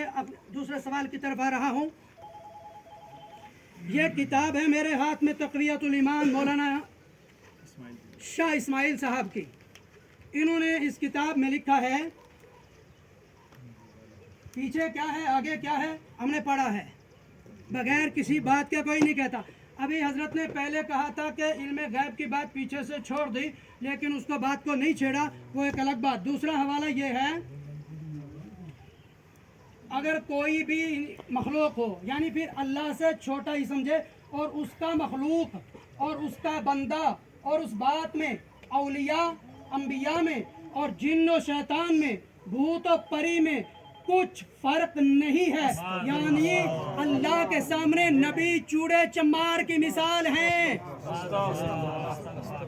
अपने दूसरे सवाल की तरफ आ रहा हूँ। ये किताब है मेरे हाथ में तक़वियतुल ईमान मौलाना शाह इस्माइल साहब की। इन्होंने इस किताब में लिखा है, पीछे क्या है आगे क्या है हमने पढ़ा है, बगैर किसी बात के कोई नहीं कहता। अभी हजरत ने पहले कहा था कि इल्म गैब की बात पीछे से छोड़ दी, लेकिन उसको बात को नहीं छेड़ा, वो एक अलग बात। दूसरा हवाला ये है, अगर कोई भी मखलूक हो, यानी फिर अल्लाह से छोटा ही समझे, और उसका मखलूक और उसका बंदा और उस बात में औलिया अंबिया में और जिन्न और शैतान में भूत और परी में कुछ फर्क नहीं है, यानी अल्लाह के सामने नबी चूड़े चमार की मिसाल है।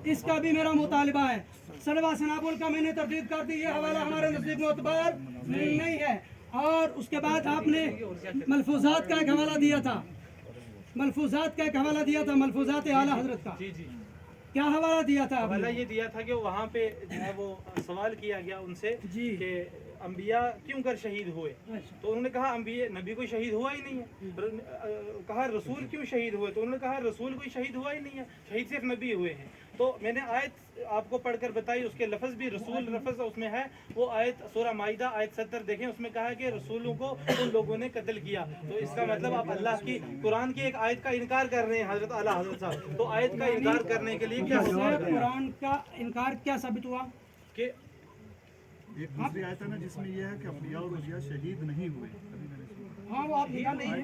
इसका भी मेरा मुतालिबा है। सलवा सनाबुल का मैंने तरदीद कर दी, ये हवाला हमारे नज़दीक मोतबर नहीं है। और उसके बाद आपने मलफूजात का एक हवाला दिया था, मलफूजात आला हजरत का। क्या हवाला दिया था? हवाला ये दिया था कि वहाँ पे वो सवाल किया गया उनसे कि अंबिया क्यों कर शहीद हुए, तो उन्होंने कहा अंबिया नबी कोई शहीद हुआ ही नहीं है। कहा रसूल क्यों शहीद हुए, तो उन्होंने कहा रसूल कोई शहीद हुआ ही नहीं है, शहीद सिर्फ नबी हुए हैं। तो मैंने आयत आपको पढ़कर बताई, उसके लफ्ज़ भी रसूल लफ्ज़ उसमें है। वो आयत सूरह माइदा आयत 70 देखें, उसमें कहा है कि रसूलों को उन लोगों ने कत्ल किया। तो इसका मतलब आप अल्लाह की कुरान की एक आयत का इनकार कर रहे हैं हजरत आला हजरत साहब। तो आयत का इनकार करने के लिए क्या कुरान का इनकार क्या साबित हुआ कि एक दूसरी आयत है ना जिसमें यह है कि अंबिया और औलिया शहीद नहीं हुए। हाँ वो आप निकाल नहीं हुए,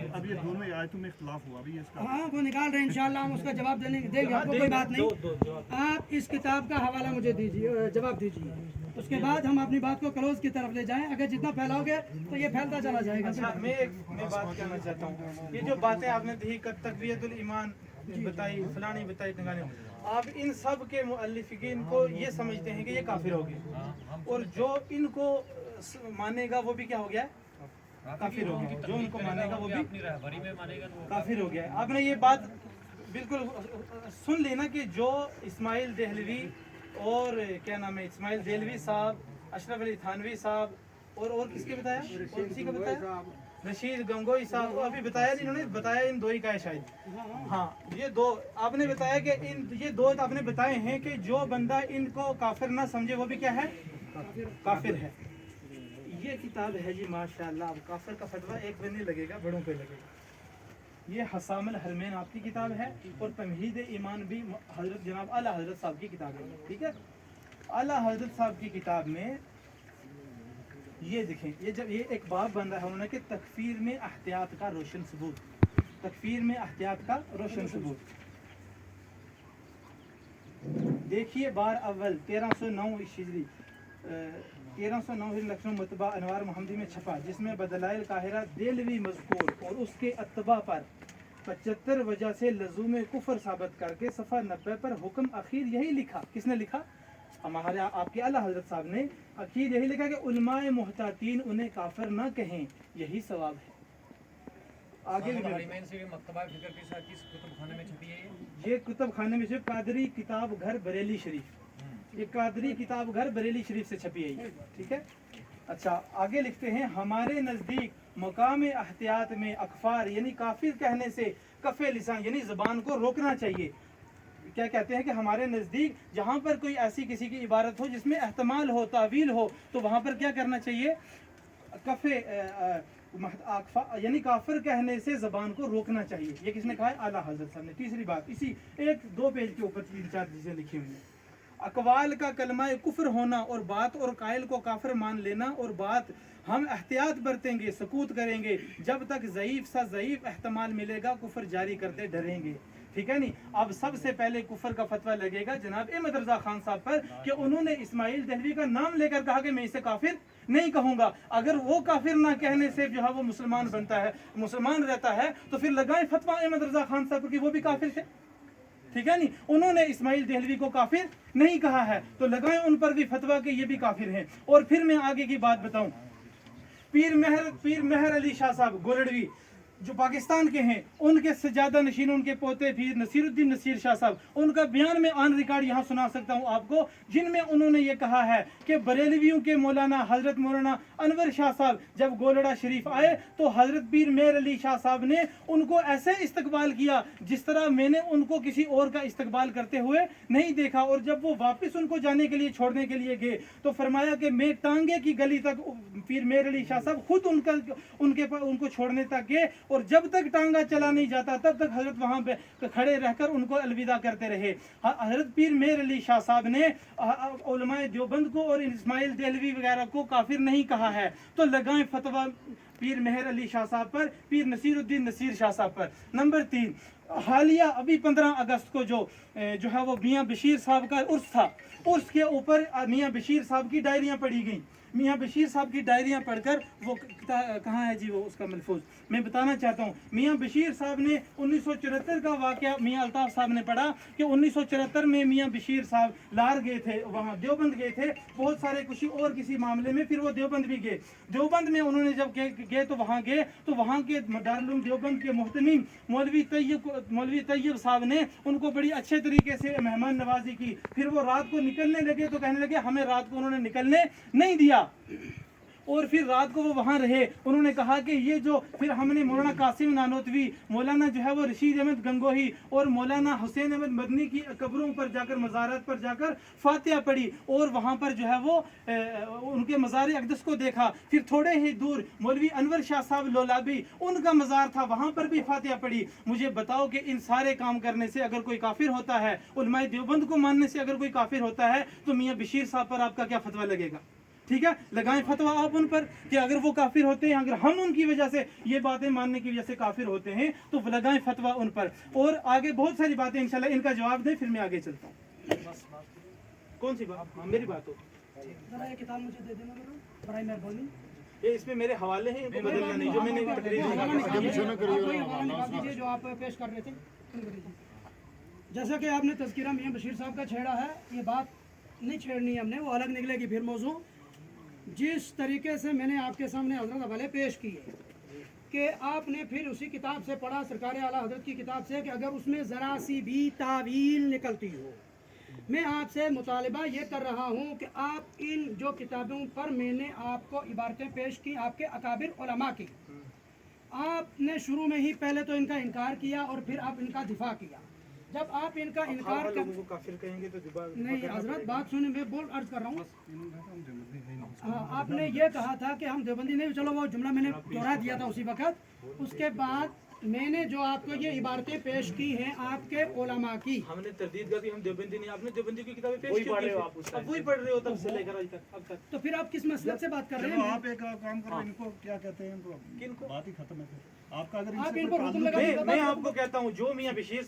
अब ये दोनों आयतों में इख्तिलाफ हुआ अभी इसका। हाँ वो निकाल रहे हैं, इंशाल्लाह हम उसका जवाब देंगे आपको, कोई बात नहीं। आप इस किताब का हवाला मुझे दीजिए, जवाब दीजिए, उसके बाद हम अपनी बात को क्लोज की तरफ ले जाएं। अगर जितना फैलाओगे तो ये फैलता चला जाएगा। अच्छा, मैं बात कहना चाहता हूँ, ये जो बातें आपने दी तक़वियतुल ईमान बताई, फलानी बताई, ढंगानी, आप इन सब के मुअल्लिफीन को ये समझते हैं कि ये काफिर हो गए, और जो इनको मानेगा वो भी क्या हो गया, काफिर हो गया। जो इनको मानेगा वो भी काफिर हो गया। आपने ये बात बिल्कुल सुन ली ना कि जो इस्माइल देहलवी और क्या नाम है, इस्माइल देहलवी साहब, अशरफ अली थानवी साहब, और किसके बताया, और किसी का बताया, रशीद गंगोई साहब को अभी बताया, इन्होंने बताया इन दो ही का है शायद। हाँ ये दो आपने बताया कि ये दो आपने बताए हैं कि जो बंदा इनको काफिर ना समझे वो भी क्या है, काफिर है। ये किताब है जी माशाअल्लाह। अब काफिर का फतवा एक पे नहीं लगेगा, बड़ों पे लगेगा। ये हसामुल हरमैन आपकी किताब है, और तमहीद ईमान भी हजरत जनाब आला हजरत साहब की किताब है। ठीक है, आला हजरत साहब की किताब में ये देखें, ये जब ये एक बाब बन रहा है उन्होंने कि तकफीर में एहतियात का रोशन सबूत, तकफीर में एहतियात का रोशन सबूत। देखिए बार अव्वल 1309 हिजरी 1309 हिजरी लखनऊ मतबा अनवार मोहम्मदी में छपा, जिसमें बदलाइल काहिरा देलवी मज़कूर और उसके अत्बा पर 75 वजह से लज़ूम कुफर साबित करके सफ़ा 90 पर हुक्म अखीर यही लिखा। किसने लिखा? हमारे आपके आला हजरत साहब ने अखीर यही लिखा कि उलमाए मुहतातीन उन्हें काफिर ना कहें, यही सवाब है। आगे भी ये कुतुब खाने में से कादरी किताब घर बरेली शरीफ, ये कादरी किताब घर बरेली शरीफ से छपी है। ठीक है, अच्छा आगे लिखते हैं, हमारे नज़दीक मकाम एहतियात में अकफार यानी काफिर कहने से कफ़े लिसान यानी ज़बान को रोकना चाहिए। क्या कहते हैं कि हमारे नज़दीक जहाँ पर कोई ऐसी किसी की इबारत हो जिसमें एहतमाल हो, तावील हो, तो वहाँ पर क्या करना चाहिए, कफ़े यानी काफिर कहने से ज़बान को रोकना चाहिए। ये किसने कहा है? आला हज़रत साहब ने। तीसरी बात इसी 1-2 पेज के ऊपर 3-4 चीज़ें लिखी हुई हैं। अकवाल का कलमा कुफ्र होना और बात और कायल को काफिर मान लेना, और बात हम एहतियात बरतेंगे, सकूत करेंगे, जब तक ज़ईफ़ सा ज़ईफ़ एहतमाल मिलेगा कुफ्र जारी करते डरेंगे। ठीक है नहीं। अब सबसे पहले कुफर का फतवा लगेगा जनाब अहमद रजा खान साहब पर कि उन्होंने इस्माइल देहलवी का नाम लेकर कहा कि मैं इसे काफिर नहीं कहूंगा। अगर वो काफिर ना कहने से जो है वो मुसलमान बनता है, मुसलमान रहता है, तो फिर लगाए फतवा अहमद रजा खान साहब की वो भी काफिर थे। ठीक है नहीं, उन्होंने इस्माइल देहलवी को काफिर नहीं कहा है, तो लगाए उन पर भी फतवा कि ये भी काफिर हैं। और फिर मैं आगे की बात बताऊं, पीर मेहर अली शाह साहब गोरडवी जो पाकिस्तान के हैं उनके सजादा नशीन उनके पोते पीर नसीरुद्दीन नसीर शाह साहब, उनका बयान में ऑन रिकॉर्ड यहाँ सुना सकता हूँ आपको, जिनमें उन्होंने ये कहा है कि बरेलवियों के मौलाना हजरत मौलाना अनवर शाह साहब जब गोलड़ा शरीफ आए तो हजरत पीर मेर अली शाह साहब ने उनको ऐसे इस्तकबाल किया जिस तरह मैंने उनको किसी और का इस्तकबाल करते हुए नहीं देखा। और जब वो वापस उनको जाने के लिए छोड़ने के लिए गए तो फरमाया कि मैं टांगे की गली तक, पीर मेर अली शाह साहब खुद उनको छोड़ने तक गए और जब तक टांगा चला नहीं जाता तब तक हजरत वहां पे खड़े रहकर उनको अलविदा करते रहे। हजरत पीर मेर अली शाह साहब ने उलमाए देवबंद को और इस्माइल देहलवी वगैरह को काफिर नहीं कहा है, तो लगाएं फतवा पीर मेहर अली शाह साहब पर, पीर नसीरुद्दीन नसीर शाह साहब पर। नंबर 3, हालिया अभी 15 अगस्त को जो है वो मियाँ बशीर साहब का उर्स था, उर्स के ऊपर मियाँ बशीर साहब की डायरियाँ पढ़ी गई। मियाँ बशीर साहब की डायरियाँ पढ़कर वो कहाँ है जी वो उसका महफूज, मैं बताना चाहता हूँ। मियाँ बशीर साहब ने 1974 का वाक़या मियाँ अल्ताफ़ साहब ने पढ़ा कि 1974 में मियाँ बशीर साहब लार गए थे, वहाँ देवबंद गए थे बहुत सारे किसी मामले में, फिर वो देवबंद भी गए। देवबंद में उन्होंने जब गए तो वहाँ के दारुल देवबंद के मुहतमीम मौलवी तैयब साहब ने उनको बड़ी अच्छे तरीके से मेहमान नवाजी की। फिर वो रात को निकलने लगे तो कहने लगे हमें रात को उन्होंने निकलने नहीं दिया और फिर रात को वो वहाँ रहे। उन्होंने कहा कि ये जो फिर हमने मौलाना कासिम नानोतवी, मौलाना जो है वो रशीद अहमद गंगोही और मौलाना हुसैन अहमद मदनी की कब्रों पर जाकर, मज़ारात पर जाकर फातिहा पढ़ी और वहाँ पर जो है वो उनके मज़ार अक़दस को देखा। फिर थोड़े ही दूर मौलवी अनवर शाह साहब लोलाबी, उनका मज़ार था, वहाँ पर भी फातिहा पढ़ी। मुझे बताओ कि इन सारे काम करने से अगर कोई काफिर होता है, उलमाए देवबंद को मानने से अगर कोई काफिर होता है तो मियाँ बशीर साहब पर आपका क्या फतवा लगेगा? ठीक है, लगाएं फतवा आप उन पर कि अगर वो काफिर होते हैं, अगर हम उनकी वजह से ये बातें मानने की वजह से काफिर होते हैं तो लगाएं फतवा उन पर। और आगे बहुत सारी बातें इंशाल्लाह इनका जवाब दें, फिर मैं आगे चलता हूँ। कौन सी बात? हाँ, मेरी बात हो। जरा ये किताब मुझे दे देना जरा, बड़ी मेहरबानी। ये इसमें मेरे हवाले हैं, इनको बदलना नहीं, जो मैंने तकरीर वो हवाला निकाल में दीजिए जो आप पेश कर रहे थे, उनको दीजिए। जैसा कि आपने तज़किरा मियाँ बशीर साहब का छेड़ा है, ये बात नहीं छेड़नी है हमने, वो अलग निकलेगी फिर मौजू। जिस तरीके से मैंने आपके सामने हजरत हवाले पेश किए कि आपने फिर उसी किताब से पढ़ा, सरकार आला हजरत की किताब से, कि अगर उसमें ज़रा सी भी तावील निकलती हो, मैं आपसे मुतालिबा ये कर रहा हूँ कि आप इन जो किताबों पर मैंने आपको इबारतें पेश की आपके अकाबिर उलमा की, आपने शुरू में ही पहले तो इनका इनकार किया और फिर आप इनका दिफा किया। जब आप इनका इनकार कर काफिर कहेंगे तो नहीं हजरत, बात सुने, मैं बोल अर्ज कर रहा हूँ। हाँ, आपने ये कहा था कि हम देवबंदी नहीं, चलो वो जुमला मैंने दोहरा दिया था उसी वक्त। उसके बाद मैंने जो आपको ये इबारतें पेश की हैं आपके उलमा की, हमने तरदीद का भी हम देवबंदी नहीं, आपने देवबंदी की किताबें पेश क्यों की? अब वही पढ़ रहे हो तब से लेकर आज तक, अब तक। तो फिर आप किस मसलक से बात कर रहे चलो हैं? आप एक काम करो, इनको क्या कहते हैं, इनको किनको? बात ही खत्म है फिर। आपका अगर आप इनसे इन कोई पर हुक्म ताल्लुक लगा है- दीजिए। मैं आपको कहता हूँ जो मियाँ बशीर